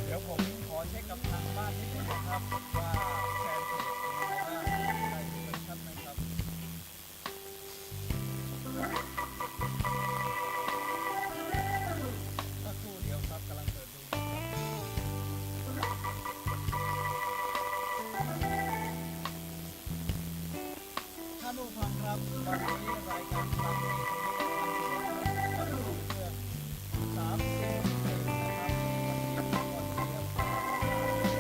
เดี๋ยวผมขอเช็คกับทางบ้านนิดนึงนะครับว่าแฟนเพจเป็นยังไงบ้างได้ดูกันชัดไหมครับสักครู่เดียวครับกำลังเปิดดูท่านผู้ฟังครับวันนี้รายการฟังในชีวิตเรื่อง30เพลงนะครับวันนี้ก่อนเดียว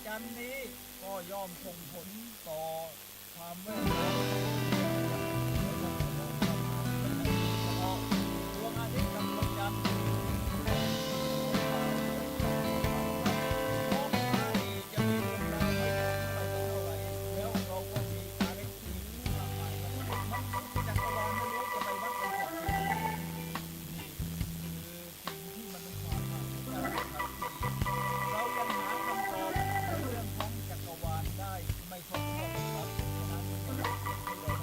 จันทร์นี้ก็ย่อมส่งผลต่อความแวดล้อมดวงอาทิตย์กับดวงจันทร์จะมีดวงดาวไม่เท่าไหร่แล้วเราก็มีกาแล็กซี่มากมายมันจักรวาลไม่รู้จะไปวัดกันก่อนนี่คือสิ่งที่มนุษย์ความมหัศจรรย์ครับเรายังหาคำตอบในเรื่องของจักรวาลได้ไม่ครบถ้วนครับฉะนั้นที่เรา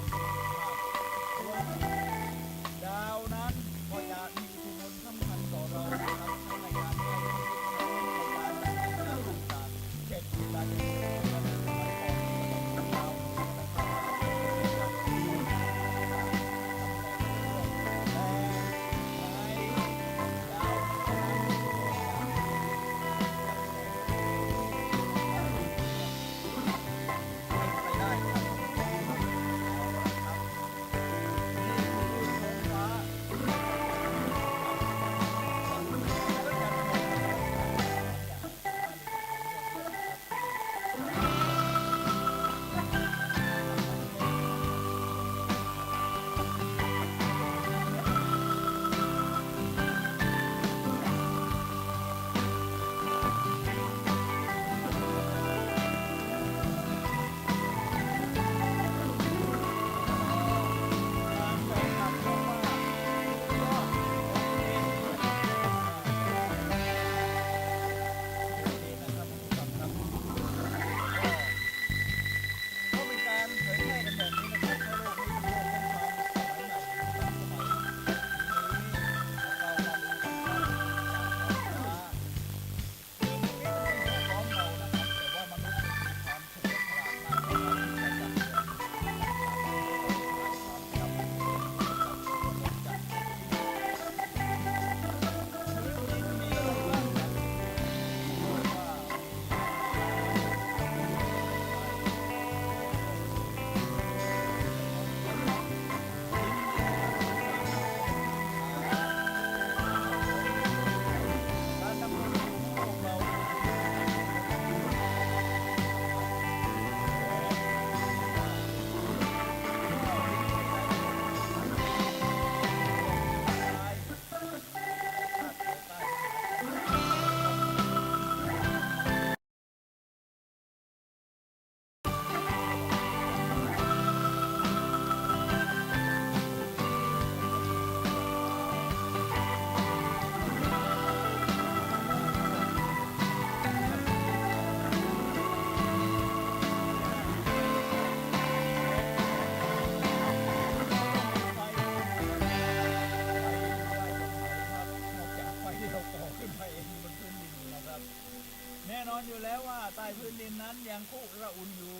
อยู่แล้วว่าใต้พื้นดินนั้นยังคุกระอุ่นอยู่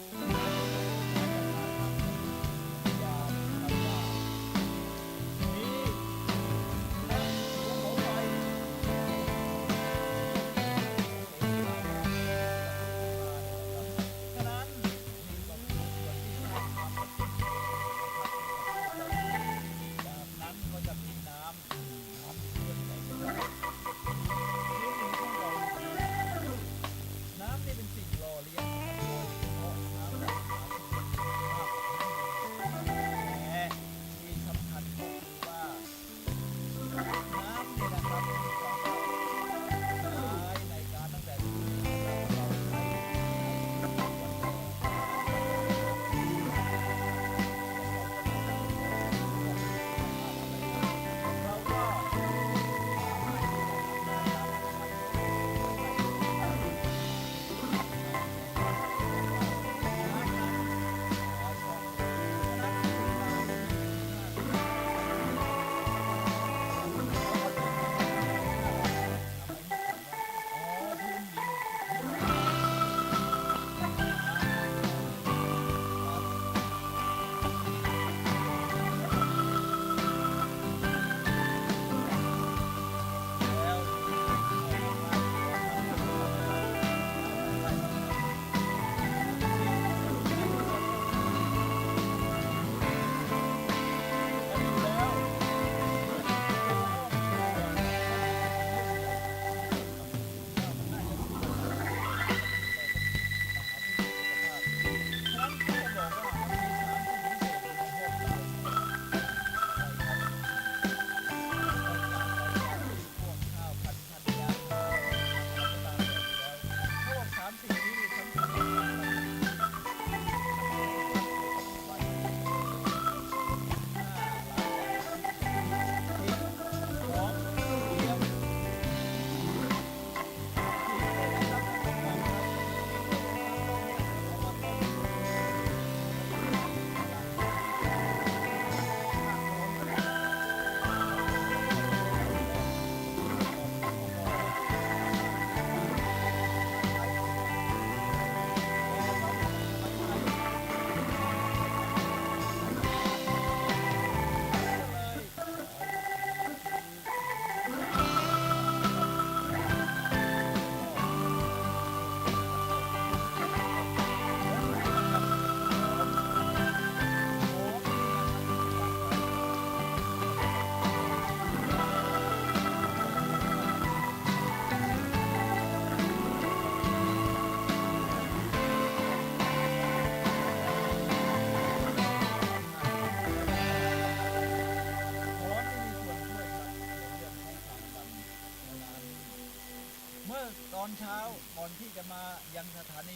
อย่าทำว่ามีและภูเขาไฟฉะนั้นมีความสุขส่วนที่สร้างความประทับใจจากนั้นก็จะมีน้ำส่วนใหญ่ก็จะที่หนึ่งของเราน้ำนี่เป็นสิ่งหล่อเลี้ยงโดยเฉพาะน้ำจากมหาสมุทรมากแต่ที่สำคัญก็คือว่าน้ำนี่นะครับมีความใช้ในการตั้งแต่ที่เราใช้เราก็เมื่อตอนเช้าก่อนที่จะมายังสถานี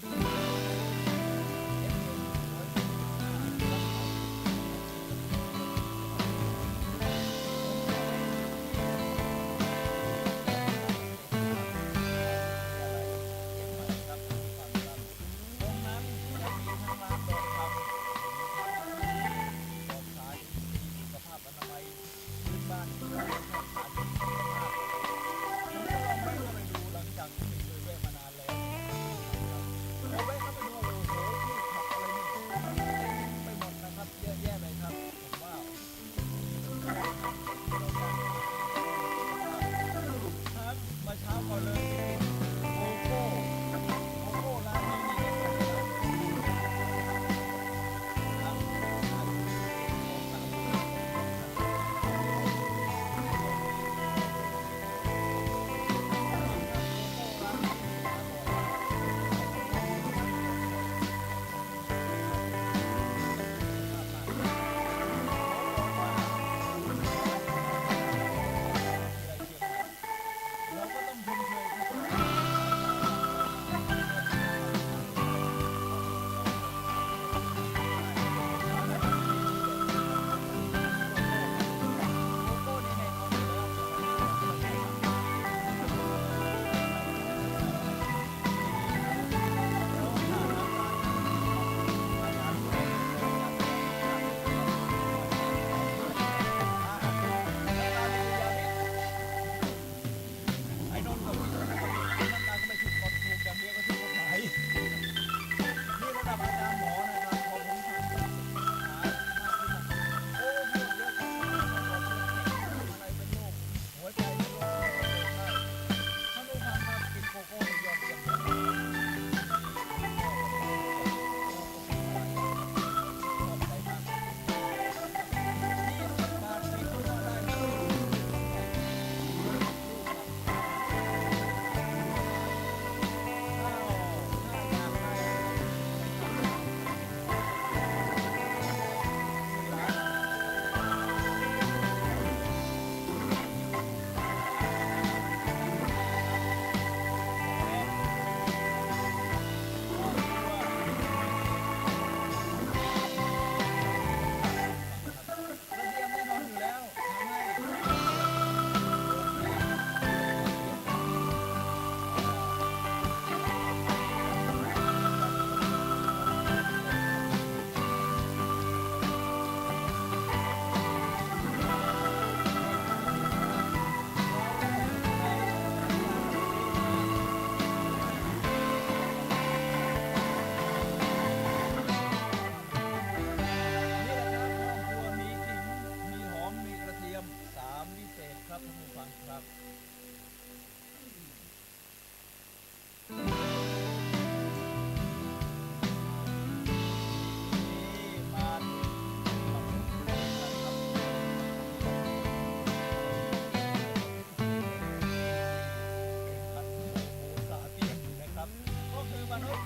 มนุษ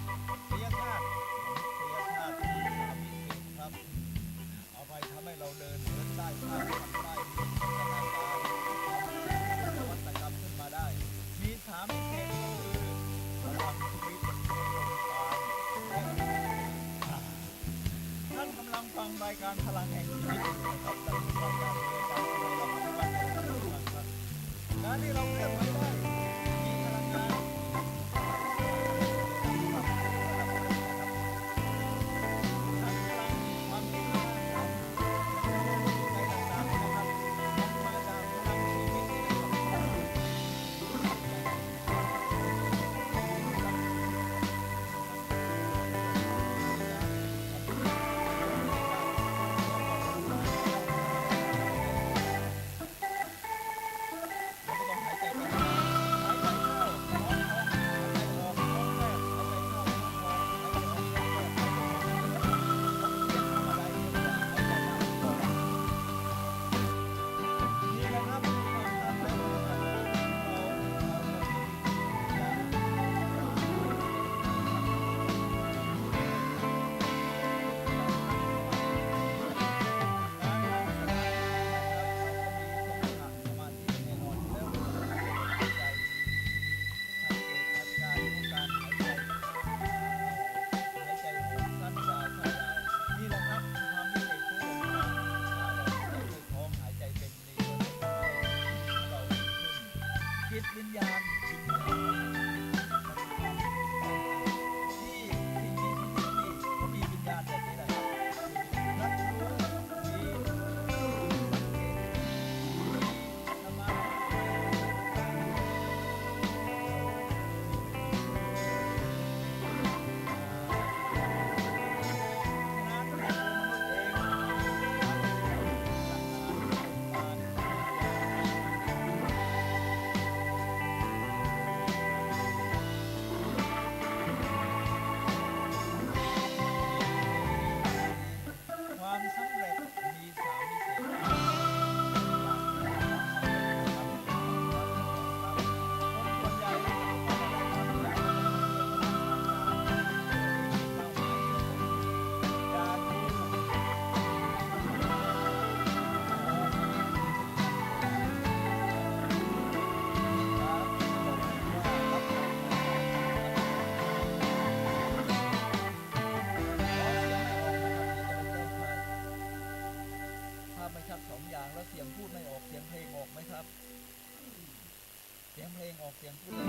ยชาติมนุษยชาติมีสามมิติครับอะไรทำให้เราเดินได้สร้างสรรค์ได้มีจินตนาการทำนวัตกรรมขึ้นมาได้ มีสามมิติก็คือพลังชีวิตอุดมการณ์และท่านกำลังฟังรายการพลังแห่งชีวิตนะครับดำเนินรายการโดยอาจารย์สุรัยรัตน์พิวัฒน์ครับการที่เราเคลื่อนไหวได้มีพลังงานทั้งพลังความคิดสร้างสรรค์ใจต่างๆนะครับมันมาจากพลังชีวิตที่ได้รับความ เราก็ต้องหายใจเข้าหายใจเข้าท้องหายใจออกท้องแรกหายใจเข้าท้องหายใจออกท้องแรกหายใจออกท้องแรกต้องเรียนธรรมดาเรียนว่าหายใจเข้าท้องนี่แหละครับความสำเร็จนะครับเราต้องมีอย่างการนั่งสมาธินะครับเราก็มีสมถะสมาธิแน่นอนอยู่แล้วหายใจสังเกตอาการของการหายใจหายใจออกสั้นยาวสั้นยาวนี่แหละครับความวิเศษของลมหายใจเราหายใจด้วยท้องหายใจเป็นนี่ก็จะทำให้เราดีขึ้นจิตวิญญาณวิญญาณมันมีความที่สิ่งมีชีวิตนี่ก็มีวิญญาณแบบนี้แหละครับมีนักรู้มีสังเกตมีธรรมะฉะนั้นในตัวมนุษย์เองพลังงานพลังงานความสำเร็จมีสามมิติอย่างความสำเร็จนะครับคนส่วนใหญ่ไม่ได้ทำอย่างนั้นเป้าหมายเดียวกันอย่าดูถ้าไม่ชัดสองอย่างแล้วเสียงพูดไม่ออกเสียงเพลงออกไหมครับเสียงเพลงออกเสียงพูดไม่